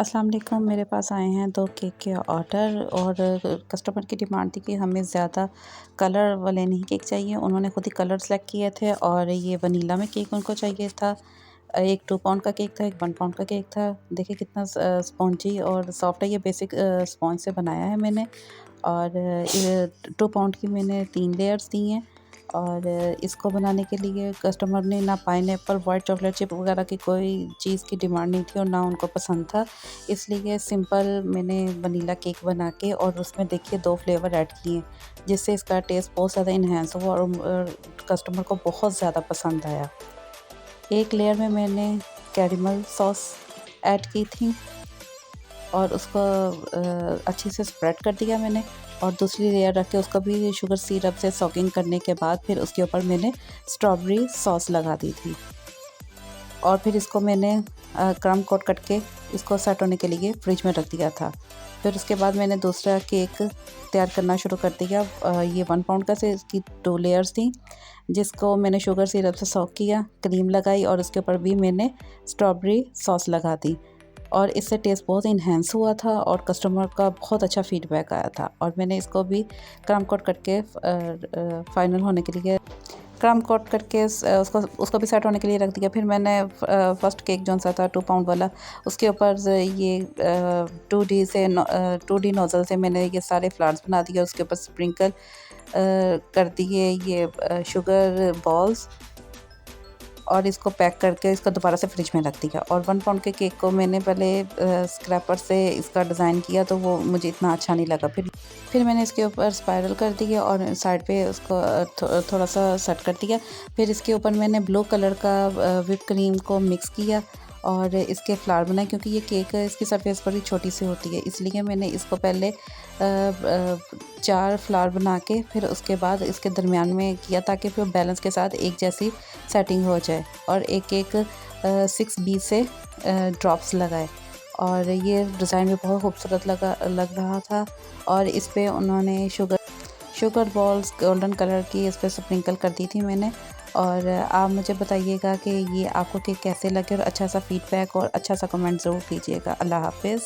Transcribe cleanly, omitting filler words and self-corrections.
अस्सलाम वालेकुम। मेरे पास आए हैं 2 केक के ऑर्डर और कस्टमर की डिमांड थी कि हमें ज़्यादा कलर वाले नहीं केक चाहिए। उन्होंने खुद ही कलर सेलेक्ट किए थे और ये वनीला में केक उनको चाहिए था। एक 2 पाउंड का केक था, एक 1 पाउंड का केक था। देखिए कितना स्पॉन्जी और सॉफ्ट है। ये बेसिक स्पॉन्ज से बनाया है मैंने और ये 2 पाउंड की मैंने 3 लेयर्स दी हैं। और इसको बनाने के लिए कस्टमर ने ना पाइनएप्पल, वाइट चॉकलेट चिप वगैरह की कोई चीज़ की डिमांड नहीं थी और ना उनको पसंद था। इसलिए सिंपल मैंने वनीला केक बना के और उसमें देखिए 2 फ्लेवर ऐड किए, जिससे इसका टेस्ट बहुत ज़्यादा इन्हांस हुआ और कस्टमर को बहुत ज़्यादा पसंद आया। एक लेयर में मैंने कैरेमल सॉस ऐड की थी और उसको अच्छे से स्प्रेड कर दिया मैंने और दूसरी लेयर रख के उसको भी शुगर सिरप से सॉकिंग करने के बाद फिर उसके ऊपर मैंने स्ट्रॉबेरी सॉस लगा दी थी और फिर इसको मैंने क्रम कोट करके इसको सेट होने के लिए फ्रिज में रख दिया था। फिर उसके बाद मैंने दूसरा केक तैयार करना शुरू कर दिया। ये 1 पाउंड का से इसकी 2 लेयर्स थी, जिसको मैंने शुगर सिरप से सॉक किया, क्रीम लगाई और उसके ऊपर भी मैंने स्ट्रॉबेरी सॉस लगा दी और इससे टेस्ट बहुत इन्हेंस हुआ था और कस्टमर का बहुत अच्छा फीडबैक आया था। और मैंने इसको भी क्रम कोट करके फाइनल होने के लिए क्रम कोट करके उसको भी सेट होने के लिए रख दिया। फिर मैंने फर्स्ट केक जो सा था 2 पाउंड वाला, उसके ऊपर ये 2D नोज़ल से मैंने ये सारे फ्लावर्स बना दिए। उसके ऊपर स्प्रिंकल कर दिए ये शुगर बॉल्स और इसको पैक करके इसको दोबारा से फ्रिज में रख दिया। और 1 पाउंड के केक को मैंने पहले स्क्रैपर से इसका डिज़ाइन किया तो वो मुझे इतना अच्छा नहीं लगा। फिर मैंने इसके ऊपर स्पाइरल कर दिया और साइड पे उसको थोड़ा सा सेट कर दिया। फिर इसके ऊपर मैंने ब्लू कलर का व्हिप क्रीम को मिक्स किया और इसके फ्लावर बनाए, क्योंकि ये केक इसकी सरफेस बड़ी छोटी सी होती है, इसलिए मैंने इसको पहले 4 फ्लावर बना के फिर उसके बाद इसके दरमियान में किया ताकि फिर बैलेंस के साथ एक जैसी सेटिंग हो जाए और एक 6B से ड्रॉप्स लगाए और ये डिज़ाइन भी बहुत खूबसूरत लग रहा था। और इस पे उन्होंने शुगर बॉल्स गोल्डन कलर की इस पे स्प्रिंकल कर दी थी मैंने। और आप मुझे बताइएगा कि ये आपको केक कैसे लगे और अच्छा सा फीडबैक और अच्छा सा कमेंट ज़रूर कीजिएगा। अल्लाह हाफ़िज़।